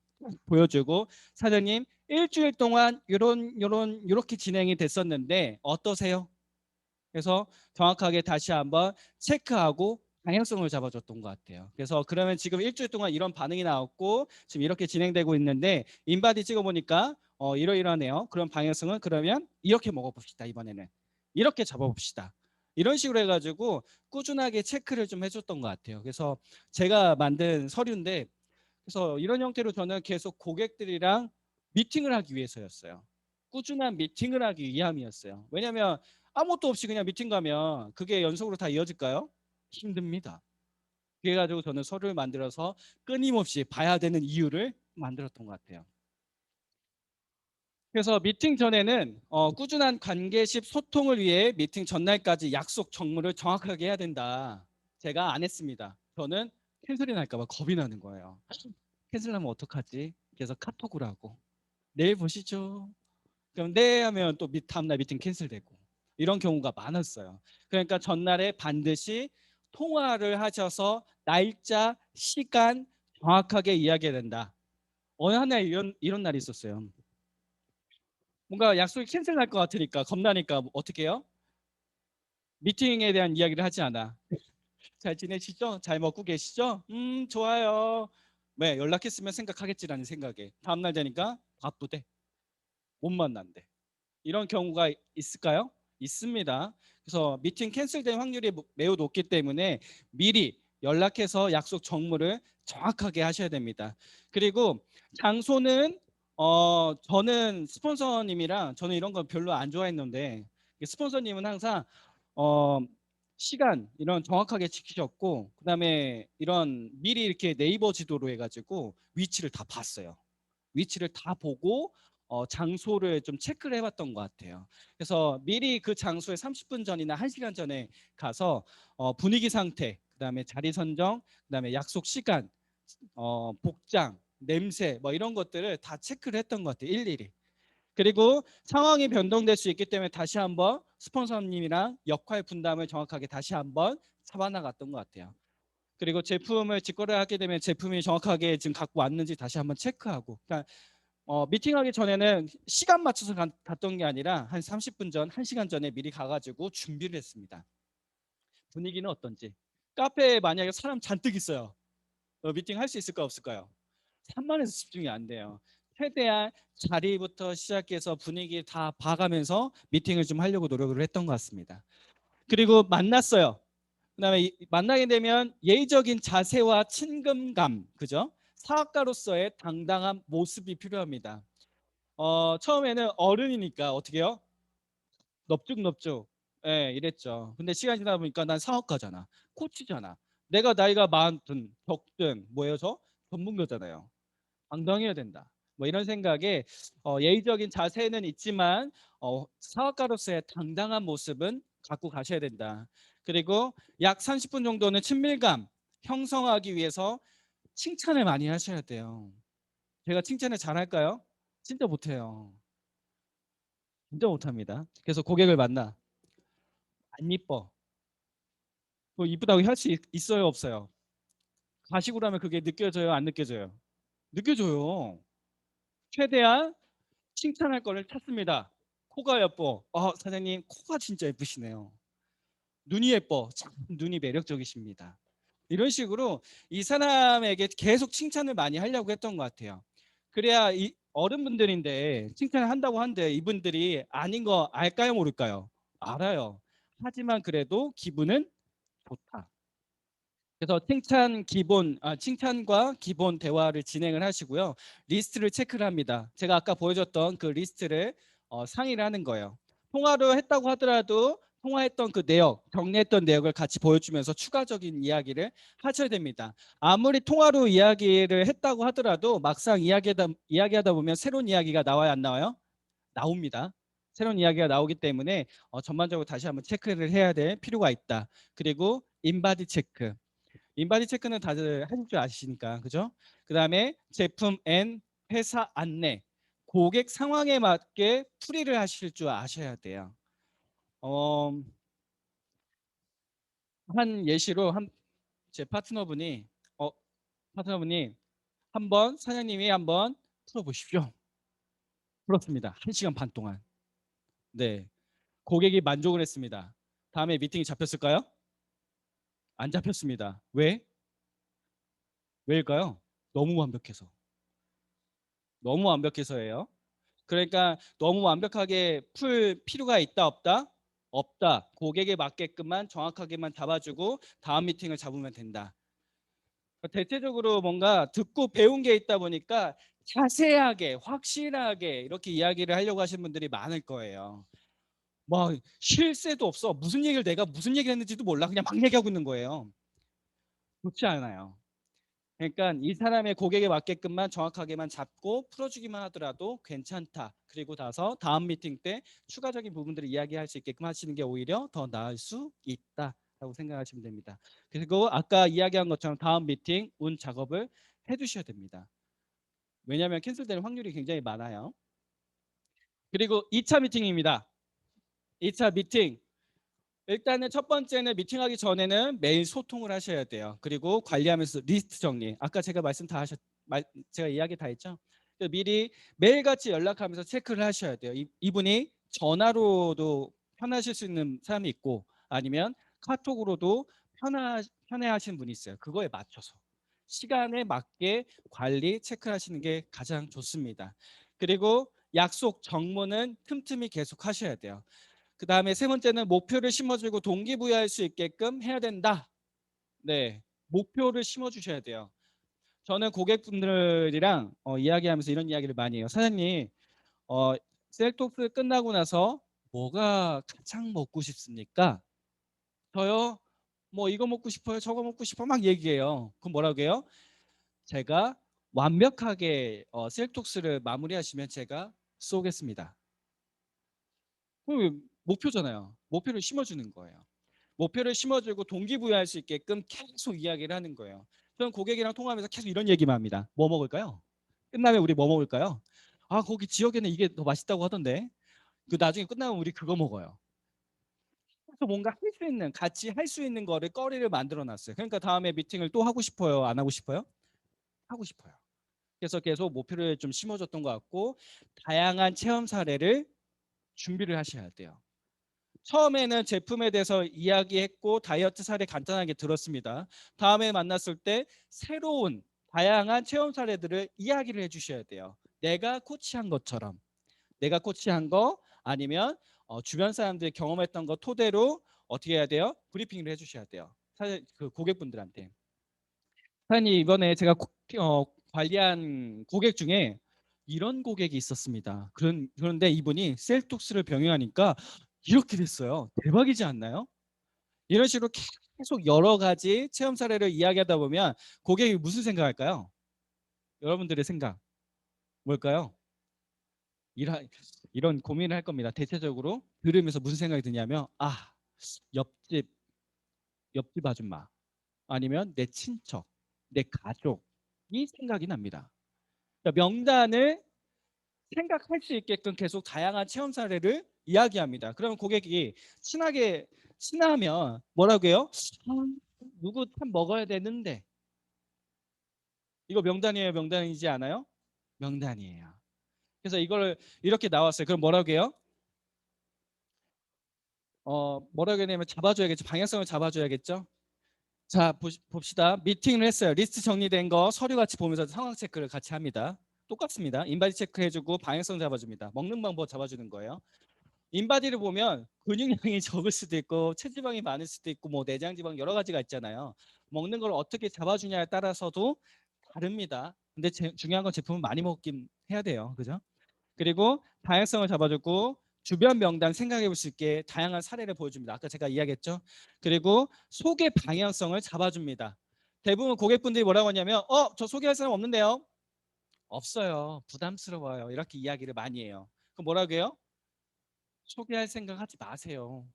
보여주고 사장님 일주일 동안 요렇게 진행이 됐었는데 어떠세요? 그래서 정확하게 다시 한번 체크하고 방향성을 잡아줬던 것 같아요. 그래서 그러면 지금 일주일 동안 이런 반응이 나왔고 지금 이렇게 진행되고 있는데 인바디 찍어보니까 이러이러하네요. 그럼 방향성은 그러면 이렇게 먹어봅시다. 이번에는 이렇게 잡아봅시다. 이런 식으로 해가지고 꾸준하게 체크를 좀 해줬던 것 같아요. 그래서 제가 만든 서류인데 그래서 이런 형태로 저는 계속 고객들이랑 미팅을 하기 위해서였어요. 꾸준한 미팅을 하기 위함이었어요. 왜냐하면 아무것도 없이 그냥 미팅 가면 그게 연속으로 다 이어질까요? 힘듭니다. 그래가지고 저는 서류를 만들어서 끊임없이 봐야 되는 이유를 만들었던 것 같아요. 그래서 미팅 전에는 꾸준한 관계식 소통을 위해 미팅 전날까지 약속 정무를 정확하게 해야 된다. 제가 안 했습니다. 저는 캔슬이 날까 봐 겁이 나는 거예요. 캔슬하면 어떡하지? 그래서 카톡을 하고 내일 보시죠. 그럼 네 하면 또 다음날 미팅 캔슬되고 이런 경우가 많았어요. 그러니까 전날에 반드시 통화를 하셔서 날짜, 시간 정확하게 이야기해야 된다. 어느 한 날 이런 날이 있었어요. 뭔가 약속이 캔슬날 것 같으니까 겁나니까 어떻게 해요? 미팅에 대한 이야기를 하지 않아. 잘 지내시죠? 잘 먹고 계시죠? 좋아요. 왜 연락했으면 생각하겠지라는 생각에 다음날 되니까 바쁘대. 못 만난대. 이런 경우가 있을까요? 있습니다. 그래서 미팅 캔슬된 확률이 매우 높기 때문에 미리 연락해서 약속 정무를 정확하게 하셔야 됩니다. 그리고 장소는 저는 스폰서님이랑 저는 이런 거 별로 안 좋아했는데 스폰서님은 항상 어, 시간 이런 정확하게 지키셨고 그다음에 이런 미리 이렇게 네이버 지도로 해가지고 위치를 다 봤어요. 위치를 다 보고 장소를 좀 체크를 해봤던 것 같아요. 그래서 미리 그 장소에 30분 전이나 1시간 전에 가서 분위기 상태, 그다음에 자리 선정, 그다음에 약속 시간, 복장, 냄새 뭐 이런 것들을 다 체크를 했던 것 같아요. 일일이. 그리고 상황이 변동될 수 있기 때문에 다시 한번 스폰서님이랑 역할 분담을 정확하게 다시 한번 잡아나갔던 것 같아요. 그리고 제품을 직거래 하게 되면 제품이 정확하게 지금 갖고 왔는지 다시 한번 체크하고. 그러니까 미팅하기 전에는 시간 맞춰서 갔던 게 아니라 한 30분 전, 1시간 전에 미리 가가지고 준비를 했습니다. 분위기는 어떤지. 카페에 만약에 사람 잔뜩 있어요. 미팅 할 수 있을까 없을까요? 산만해서 집중이 안 돼요. 최대한 자리부터 시작해서 분위기 다 봐가면서 미팅을 좀 하려고 노력을 했던 것 같습니다. 그리고 만났어요. 그다음에 만나게 되면 예의적인 자세와 친근감, 그죠? 사업가로서의 당당한 모습이 필요합니다. 처음에는 어른이니까 어떻게요? 넙죽넙죽, 예, 이랬죠. 근데 시간이 지나다 보니까 난 사업가잖아, 코치잖아. 내가 나이가 많든 적든 뭐예요, 저 전문가잖아요. 당당해야 된다. 뭐 이런 생각에 예의적인 자세는 있지만 사업가로서의 당당한 모습은 갖고 가셔야 된다. 그리고 약 30분 정도는 친밀감 형성하기 위해서 칭찬을 많이 하셔야 돼요. 제가 칭찬을 잘할까요? 진짜 못해요. 진짜 못합니다. 그래서 고객을 만나 안 이뻐. 뭐 이쁘다고 할 수 있어요, 없어요? 가식으로 하면 그게 느껴져요, 안 느껴져요? 느껴져요. 최대한 칭찬할 거를 찾습니다. 코가 예뻐. 사장님 코가 진짜 예쁘시네요. 눈이 예뻐. 참 눈이 매력적이십니다. 이런 식으로 이 사람에게 계속 칭찬을 많이 하려고 했던 것 같아요. 그래야 이 어른분들인데 칭찬을 한다고 하는데 이분들이 아닌 거 알까요, 모를까요? 알아요. 하지만 그래도 기분은 좋다. 그래서 칭찬과 기본 대화를 진행을 하시고요. 리스트를 체크를 합니다. 제가 아까 보여줬던 그 리스트를 상의를 하는 거예요. 통화를 했다고 하더라도 통화했던 그 내역, 정리했던 내역을 같이 보여주면서 추가적인 이야기를 하셔야 됩니다. 아무리 통화로 이야기를 했다고 하더라도 막상 이야기하다 보면 새로운 이야기가 나와요, 안 나와요? 나옵니다. 새로운 이야기가 나오기 때문에 전반적으로 다시 한번 체크를 해야 될 필요가 있다. 그리고 인바디 체크. 인바디 체크는 다들 하실 줄 아시니까, 그죠? 그 다음에 제품 앤 회사 안내, 고객 상황에 맞게 풀이를 하실 줄 아셔야 돼요. 어, 한 예시로 제 파트너분이 한번 사장님이 한번 풀어보십시오. 풀었습니다. 1시간 반 동안. 네, 고객이 만족을 했습니다. 다음에 미팅이 잡혔을까요? 안 잡혔습니다. 왜? 왜일까요? 너무 완벽해서. 너무 완벽해서예요. 그러니까 너무 완벽하게 풀 필요가 있다 없다? 없다. 고객에 맞게끔만 정확하게만 잡아주고 다음 미팅을 잡으면 된다. 대체적으로 뭔가 듣고 배운 게 있다 보니까 자세하게 확실하게 이렇게 이야기를 하려고 하시는 분들이 많을 거예요. 뭐 쉴 새도 없어. 무슨 얘기를 내가 무슨 얘기를 했는지도 몰라. 그냥 막 얘기하고 있는 거예요. 좋지 않아요. 그러니까 이 사람의 고객에 맞게끔만 정확하게만 잡고 풀어주기만 하더라도 괜찮다. 그리고 나서 다음 미팅 때 추가적인 부분들을 이야기할 수 있게끔 하시는 게 오히려 더 나을 수 있다라고 생각하시면 됩니다. 그리고 아까 이야기한 것처럼 다음 미팅 운 작업을 해두셔야 됩니다. 왜냐하면 캔슬될 확률이 굉장히 많아요. 그리고 2차 미팅입니다. 2차 미팅. 일단은 첫 번째는 미팅하기 전에는 매일 소통을 하셔야 돼요. 그리고 관리하면서 리스트 정리. 아까 제가 제가 이야기 다 했죠. 미리 매일같이 연락하면서 체크를 하셔야 돼요. 이분이 전화로도 편하실 수 있는 사람이 있고 아니면 카톡으로도 편해하시는 분이 있어요. 그거에 맞춰서 시간에 맞게 관리 체크하시는 게 가장 좋습니다. 그리고 약속 정모는 틈틈이 계속 하셔야 돼요. 그 다음에 세 번째는 목표를 심어주고 동기부여할 수 있게끔 해야 된다. 네, 목표를 심어주셔야 돼요. 저는 고객분들이랑 이야기하면서 이런 이야기를 많이 해요. 사장님, 셀톡스 끝나고 나서 뭐가 가장 먹고 싶습니까? 저요? 뭐 이거 먹고 싶어요, 저거 먹고 싶어 막 얘기해요. 그럼 뭐라고 해요? 제가 완벽하게 셀톡스를 마무리하시면 제가 쏘겠습니다. 그럼 목표잖아요. 목표를 심어주는 거예요. 목표를 심어주고 동기부여할 수 있게끔 계속 이야기를 하는 거예요. 저는 고객이랑 통화하면서 계속 이런 얘기만 합니다. 뭐 먹을까요? 끝나면 우리 뭐 먹을까요? 아, 거기 지역에는 이게 더 맛있다고 하던데. 그 나중에 끝나면 우리 그거 먹어요. 그래서 뭔가 할 수 있는, 같이 할 수 있는 거를 거리를 만들어 놨어요. 그러니까 다음에 미팅을 또 하고 싶어요? 안 하고 싶어요? 하고 싶어요. 그래서 계속 목표를 좀 심어줬던 것 같고, 다양한 체험 사례를 준비를 하셔야 돼요. 처음에는 제품에 대해서 이야기했고 다이어트 사례 간단하게 들었습니다. 다음에 만났을 때 새로운 다양한 체험 사례들을 이야기를 해주셔야 돼요. 내가 코치한 것처럼, 내가 코치한 거 아니면 주변 사람들이 경험했던 거 토대로 어떻게 해야 돼요? 브리핑을 해주셔야 돼요. 사실 그 고객분들한테. 사장님, 이번에 제가 관리한 고객 중에 이런 고객이 있었습니다. 그런데 이분이 셀톡스를 병행하니까 이렇게 됐어요. 대박이지 않나요? 이런 식으로 계속 여러 가지 체험 사례를 이야기하다 보면 고객이 무슨 생각할까요? 여러분들의 생각 뭘까요? 이런 이런 고민을 할 겁니다. 대체적으로 들으면서 무슨 생각이 드냐면, 아, 옆집 옆집 아줌마 아니면 내 친척, 내 가족이 생각이 납니다. 그러니까 명단을 생각할 수 있게끔 계속 다양한 체험 사례를 이야기합니다. 그러면 고객이 친하면 뭐라고 해요? 누구 참 먹어야 되는데. 이거 명단이에요, 명단이지 않아요? 명단이에요. 그래서 이걸 이렇게 나왔어요. 그럼 뭐라고 해요? 뭐라고 해야 되냐면 잡아줘야겠죠. 방향성을 잡아줘야겠죠. 자, 봅시다. 미팅을 했어요. 리스트 정리된 거 서류 같이 보면서 상황 체크를 같이 합니다. 똑같습니다. 인바디 체크해주고 방향성 잡아줍니다. 먹는 방법 잡아주는 거예요. 인바디를 보면 근육량이 적을 수도 있고 체지방이 많을 수도 있고 뭐 내장 지방 여러 가지가 있잖아요. 먹는 걸 어떻게 잡아주냐에 따라서도 다릅니다. 근데 중요한 건 제품을 많이 먹긴 해야 돼요. 그죠? 그리고 다양성을 잡아주고 주변 명단 생각해 볼 수 있게 다양한 사례를 보여줍니다. 아까 제가 이야기했죠. 그리고 소개 방향성을 잡아줍니다. 대부분 고객분들이 뭐라고 하냐면 저 소개할 사람 없는데요. 없어요. 부담스러워요. 이렇게 이야기를 많이 해요. 그럼 뭐라고 해요? 소개할 생각 하지 마세요.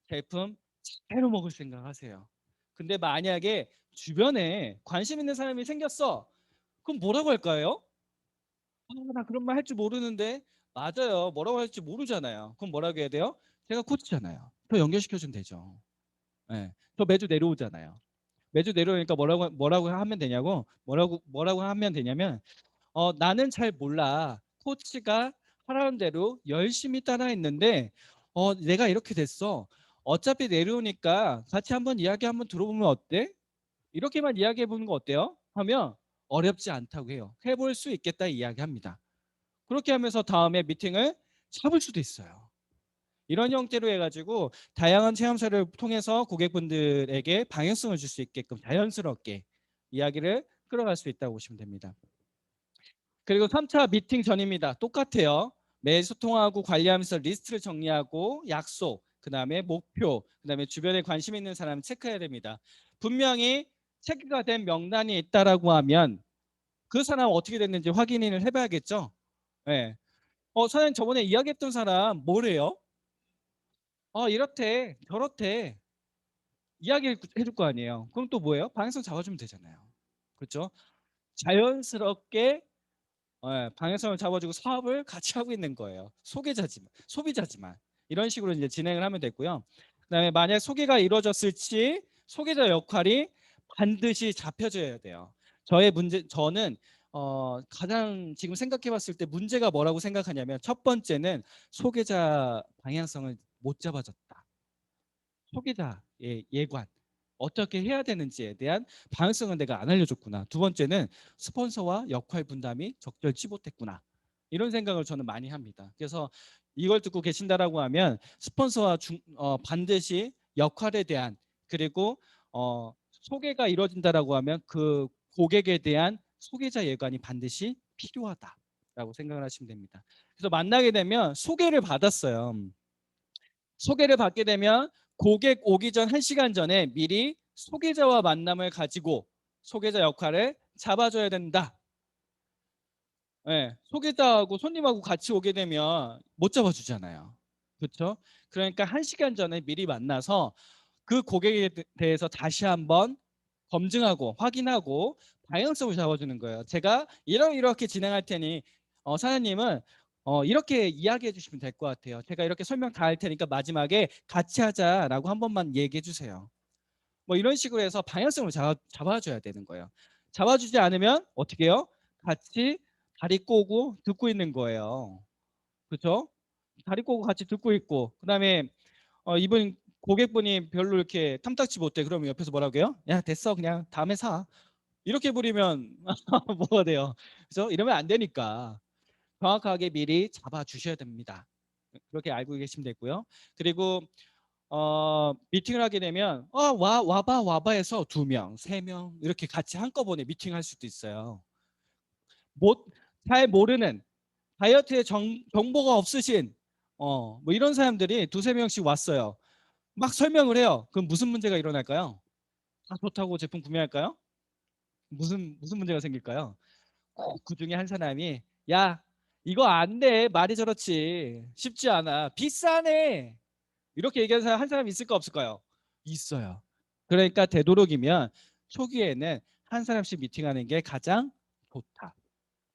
제품 제대로 먹을 생각 하세요. 근데 만약에 주변에 관심 있는 사람이 생겼어. 그럼 뭐라고 할까요? 나 그런 말 할 줄 모르는데. 맞아요. 뭐라고 할지 모르잖아요. 그럼 뭐라고 해야 돼요? 제가 코치잖아요. 저 연결시켜주면 되죠. 네. 저 매주 내려오잖아요. 매주 내려오니까 뭐라고 하면 되냐고, 뭐라고 하면 되냐면, 나는 잘 몰라. 코치가 하라는 대로 열심히 따라했는데 내가 이렇게 됐어. 어차피 내려오니까 같이 한번 이야기 한번 들어보면 어때? 이렇게만 이야기해 보는 거 어때요? 하면 어렵지 않다고 해요. 해볼 수 있겠다 이야기합니다. 그렇게 하면서 다음에 미팅을 잡을 수도 있어요. 이런 형태로 해가지고 다양한 체험사를 통해서 고객분들에게 방향성을 줄 수 있게끔 자연스럽게 이야기를 끌어갈 수 있다고 보시면 됩니다. 그리고 3차 미팅 전입니다. 똑같아요. 매일 소통하고 관리하면서 리스트를 정리하고 약속, 그다음에 목표, 그다음에 주변에 관심 있는 사람 체크해야 됩니다. 분명히 체크가 된 명단이 있다라고 하면 그 사람 어떻게 됐는지 확인을 해봐야겠죠. 네. 사장님 저번에 이야기했던 사람 뭐래요? 이렇대 저렇대 이야기해 줄 거 아니에요. 그럼 또 뭐예요? 방향성 잡아주면 되잖아요. 그렇죠? 자연스럽게 방향성을 잡아주고 사업을 같이 하고 있는 거예요. 소비자지만 이런 식으로 이제 진행을 하면 되고요. 그다음에 만약 소개가 이루어졌을지 소개자 역할이 반드시 잡혀져야 돼요. 저는 가장 지금 생각해봤을 때 문제가 뭐라고 생각하냐면 첫 번째는 소개자 방향성을 못 잡아줬다. 소비자의 예관 어떻게 해야 되는지에 대한 방향성은 내가 안 알려줬구나. 두 번째는 스폰서와 역할 분담이 적절치 못했구나. 이런 생각을 저는 많이 합니다. 그래서 이걸 듣고 계신다라고 하면 스폰서와 반드시 역할에 대한 그리고 소개가 이루어진다라고 하면 그 고객에 대한 소개자 예관이 반드시 필요하다라고 생각을 하시면 됩니다. 그래서 만나게 되면 소개를 받았어요. 소개를 받게 되면 고객 오기 전 1시간 전에 미리 소개자와 만남을 가지고 소개자 역할을 잡아줘야 된다. 예, 소개자하고 손님하고 같이 오게 되면 못 잡아주잖아요. 그렇죠? 그러니까 1시간 전에 미리 만나서 그 고객에 대해서 다시 한번 검증하고 확인하고 방향성을 잡아주는 거예요. 제가 이렇게 진행할 테니 사장님은 이렇게 이야기해 주시면 될 것 같아요. 제가 이렇게 설명 다 할 테니까 마지막에 같이 하자라고 한 번만 얘기해 주세요. 뭐 이런 식으로 해서 방향성을 잡아줘야 되는 거예요. 잡아주지 않으면 어떻게 해요? 같이 다리 꼬고 듣고 있는 거예요. 그렇죠? 다리 꼬고 같이 듣고 있고 그다음에 이분 고객분이 별로 이렇게 탐탁치 못해. 그러면 옆에서 뭐라고 해요? 야 됐어 그냥 다음에 사. 이렇게 부리면 뭐가 돼요? 그래서 이러면 안 되니까 정확하게 미리 잡아 주셔야 됩니다. 그렇게 알고 계시면 되고요. 그리고 미팅을 하게 되면 와봐 해서 2명, 3명 이렇게 같이 한꺼번에 미팅할 수도 있어요. 못, 잘 모르는 다이어트에 정보가 없으신 뭐 이런 사람들이 2, 3명씩 왔어요. 막 설명을 해요. 그럼 무슨 문제가 일어날까요? 다 좋다고 제품 구매할까요? 무슨 문제가 생길까요? 그 중에 한 사람이 야 이거 안 돼 말이 저렇지 쉽지 않아 비싸네 이렇게 얘기하는 사람 한 사람 있을까 없을까요? 있어요. 그러니까 되도록이면 초기에는 한 사람씩 미팅하는 게 가장 좋다.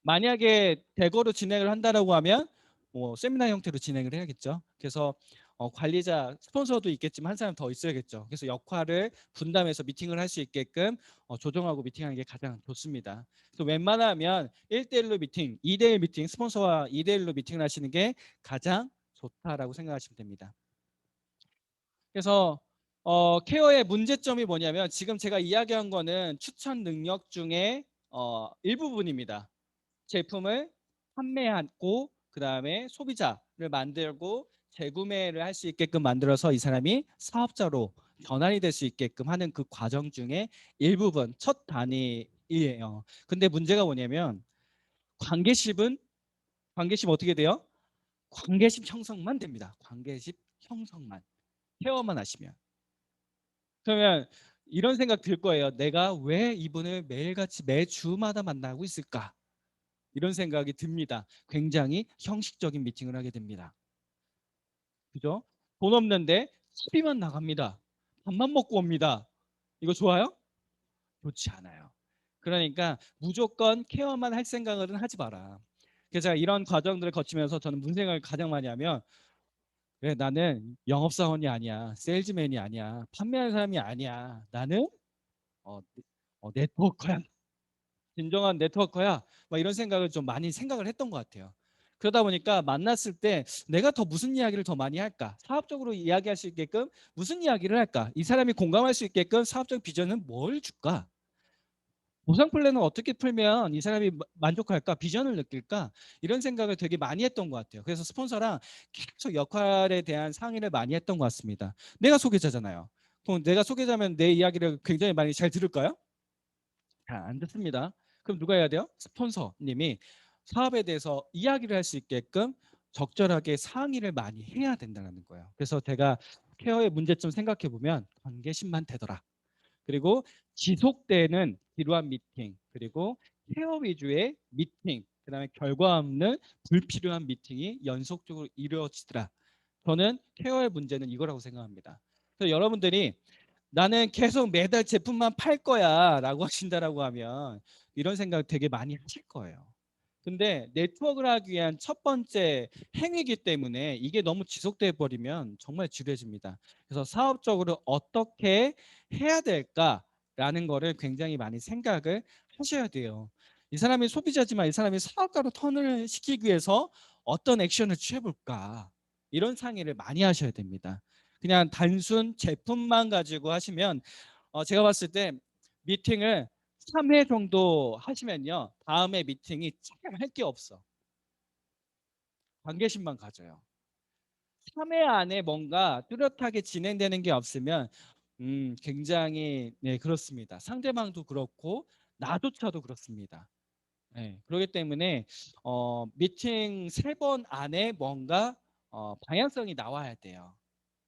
만약에 대거로 진행을 한다라고 하면 뭐 세미나 형태로 진행을 해야겠죠. 그래서 관리자 스폰서도 있겠지만 한 사람 더 있어야겠죠. 그래서 역할을 분담해서 미팅을 할 수 있게끔 조정하고 미팅하는 게 가장 좋습니다. 그래서 웬만하면 1대1로 미팅, 2대1 미팅, 스폰서와 2대1로 미팅을 하시는 게 가장 좋다라고 생각하시면 됩니다. 그래서 케어의 문제점이 뭐냐면 지금 제가 이야기한 거는 추천 능력 중에 일부분입니다. 제품을 판매하고 그다음에 소비자를 만들고 재구매를 할 수 있게끔 만들어서 이 사람이 사업자로 전환이 될 수 있게끔 하는 그 과정 중에 일부분 첫 단위예요. 근데 문제가 뭐냐면 관계십은 관계십 어떻게 돼요? 관계십 형성만 됩니다. 관계십 형성만 케어만 하시면 그러면 이런 생각 들 거예요. 내가 왜 이분을 매일같이 매주마다 만나고 있을까? 이런 생각이 듭니다. 굉장히 형식적인 미팅을 하게 됩니다. 그죠? 돈 없는데 식비만 나갑니다. 밥만 먹고 옵니다. 이거 좋아요? 좋지 않아요. 그러니까 무조건 케어만 할 생각은 하지 마라. 그래서 제가 이런 과정들을 거치면서 저는 무슨 생각을 가장 많이 하면 그래 나는 영업사원이 아니야. 세일즈맨이 아니야. 판매하는 사람이 아니야. 나는 어, 네트워커야. 진정한 네트워커야. 막 이런 생각을 좀 많이 생각을 했던 것 같아요. 그러다 보니까 만났을 때 내가 더 무슨 이야기를 더 많이 할까? 사업적으로 이야기할 수 있게끔 무슨 이야기를 할까? 이 사람이 공감할 수 있게끔 사업적 비전은 뭘 줄까? 보상 플랜은 어떻게 풀면 이 사람이 만족할까? 비전을 느낄까? 이런 생각을 되게 많이 했던 것 같아요. 그래서 스폰서랑 계속 역할에 대한 상의를 많이 했던 것 같습니다. 내가 소개자잖아요. 그럼 내가 소개자면 내 이야기를 굉장히 많이 잘 들을까요? 잘 안 듣습니다. 그럼 누가 해야 돼요? 스폰서님이 사업에 대해서 이야기를 할 수 있게끔 적절하게 상의를 많이 해야 된다는 거예요. 그래서 제가 케어의 문제점 생각해 보면 관계심만 되더라. 그리고 지속되는 지루한 미팅, 그리고 케어 위주의 미팅, 그다음에 결과 없는 불필요한 미팅이 연속적으로 이루어지더라. 저는 케어의 문제는 이거라고 생각합니다. 그래서 여러분들이 나는 계속 매달 제품만 팔 거야 라고 하신다라고 하면 이런 생각 되게 많이 하실 거예요. 근데 네트워크를 하기 위한 첫 번째 행위이기 때문에 이게 너무 지속돼 버리면 정말 지루해집니다. 그래서 사업적으로 어떻게 해야 될까라는 거를 굉장히 많이 생각을 하셔야 돼요. 이 사람이 소비자지만 이 사람이 사업가로 턴을 시키기 위해서 어떤 액션을 취해볼까 이런 상의를 많이 하셔야 됩니다. 그냥 단순 제품만 가지고 하시면 제가 봤을 때 미팅을 3회 정도 하시면요. 다음에 미팅이 참 할 게 없어. 관계심만 가져요. 3회 안에 뭔가 뚜렷하게 진행되는 게 없으면 굉장히 네, 그렇습니다. 상대방도 그렇고 나조차도 그렇습니다. 네, 그렇기 때문에 미팅 3번 안에 뭔가 방향성이 나와야 돼요.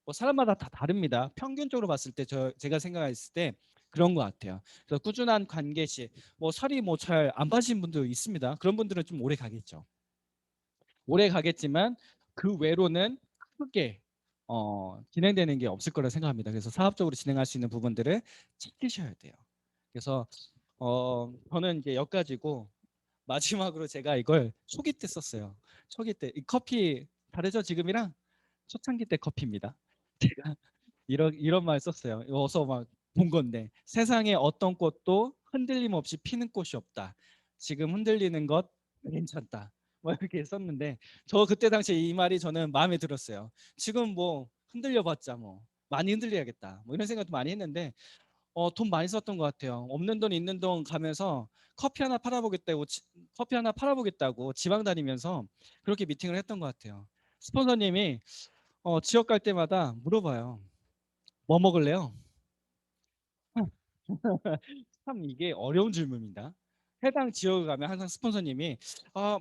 뭐 사람마다 다 다릅니다. 평균적으로 봤을 때 제가 생각했을 때 그런 것 같아요. 그래서 꾸준한 관계시, 뭐 살이 뭐 잘 안 빠진 분도 있습니다. 그런 분들은 좀 오래 가겠죠. 오래 가겠지만 그 외로는 크게 진행되는 게 없을 거라 생각합니다. 그래서 사업적으로 진행할 수 있는 부분들을 찾으셔야 돼요. 그래서 저는 이제 여기까지고 마지막으로 제가 이걸 초기 때 썼어요. 초기 때 이 커피 다르죠 지금이랑 초창기 때 커피입니다. 제가 이런 말 썼어요. 어서 막 본 건데 세상에 어떤 꽃도 흔들림 없이 피는 꽃이 없다. 지금 흔들리는 것 괜찮다. 뭐 이렇게 썼는데 저 그때 당시에 이 말이 저는 마음에 들었어요. 지금 뭐 흔들려봤자 뭐 많이 흔들려야겠다. 뭐 이런 생각도 많이 했는데 돈 많이 썼던 것 같아요. 없는 돈 있는 돈 가면서 커피 하나 팔아보겠다고 지방 다니면서 그렇게 미팅을 했던 것 같아요. 스폰서님이 지역 갈 때마다 물어봐요. 뭐 먹을래요? 참 이게 어려운 질문입니다. 해당 지역에 가면 항상 스폰서님이 아,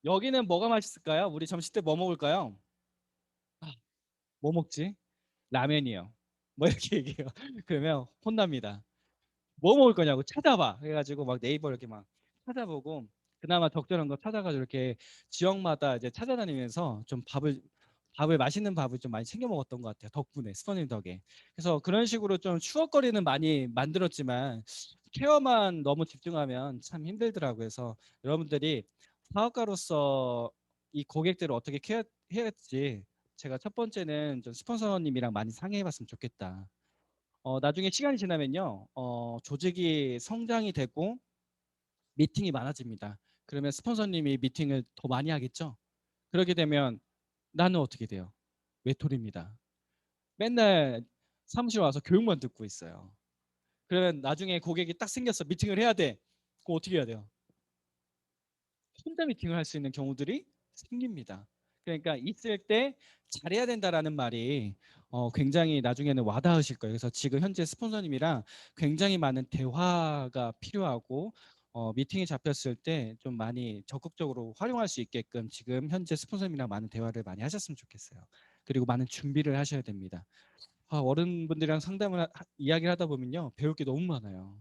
여기는 뭐가 맛있을까요? 우리 점심 때 뭐 먹을까요? 아, 뭐 먹지? 라면이요. 뭐 이렇게 얘기해요. 그러면 혼납니다. 뭐 먹을 거냐고 찾아봐. 그래가지고 막 네이버 이렇게 막 찾아보고 그나마 적절한 거 찾아가지고 이렇게 지역마다 이제 찾아다니면서 좀 밥을 맛있는 밥을 좀 많이 챙겨 먹었던 것 같아요. 덕분에 스터님 덕에. 그래서 그런 식으로 좀 추억거리는 많이 만들었지만 케어만 너무 집중하면 참 힘들더라고요. 그래서 여러분들이 사업가로서 이 고객들을 어떻게 케어해야 할지 제가 첫 번째는 좀 스폰서님이랑 많이 상의해봤으면 좋겠다. 나중에 시간이 지나면요, 조직이 성장이 되고 미팅이 많아집니다. 그러면 스폰서님이 미팅을 더 많이 하겠죠? 그렇게 되면 나는 어떻게 돼요? 외톨입니다. 맨날 사무실 와서 교육만 듣고 있어요. 그러면 나중에 고객이 딱 생겼어. 미팅을 해야 돼. 그럼 어떻게 해야 돼요? 혼자 미팅을 할 수 있는 경우들이 생깁니다. 그러니까 있을 때 잘해야 된다라는 말이 굉장히 나중에는 와닿으실 거예요. 그래서 지금 현재 스폰서님이랑 굉장히 많은 대화가 필요하고 미팅이 잡혔을 때 좀 많이 적극적으로 활용할 수 있게끔 지금 현재 스폰서님이랑 많은 대화를 많이 하셨으면 좋겠어요. 그리고 많은 준비를 하셔야 됩니다. 어른분들이랑 이야기를 하다 보면요 배울 게 너무 많아요.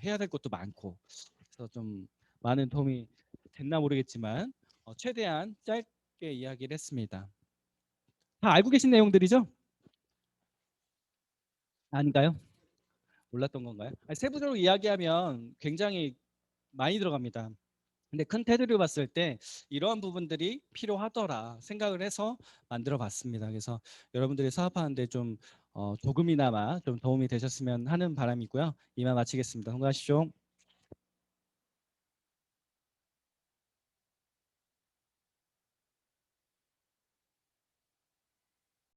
해야 될 것도 많고 그래서 좀 많은 도움이 됐나 모르겠지만 최대한 짧게 이야기를 했습니다. 다 알고 계신 내용들이죠? 아닌가요? 몰랐던 건가요? 아니, 세부적으로 이야기하면 굉장히 많이 들어갑니다. 근데 큰 테두리를 봤을 때 이러한 부분들이 필요하더라 생각을 해서 만들어 봤습니다. 그래서 여러분들이 사업하는데 좀 조금이나마 좀 도움이 되셨으면 하는 바람이고요. 이만 마치겠습니다. 수고하십시오.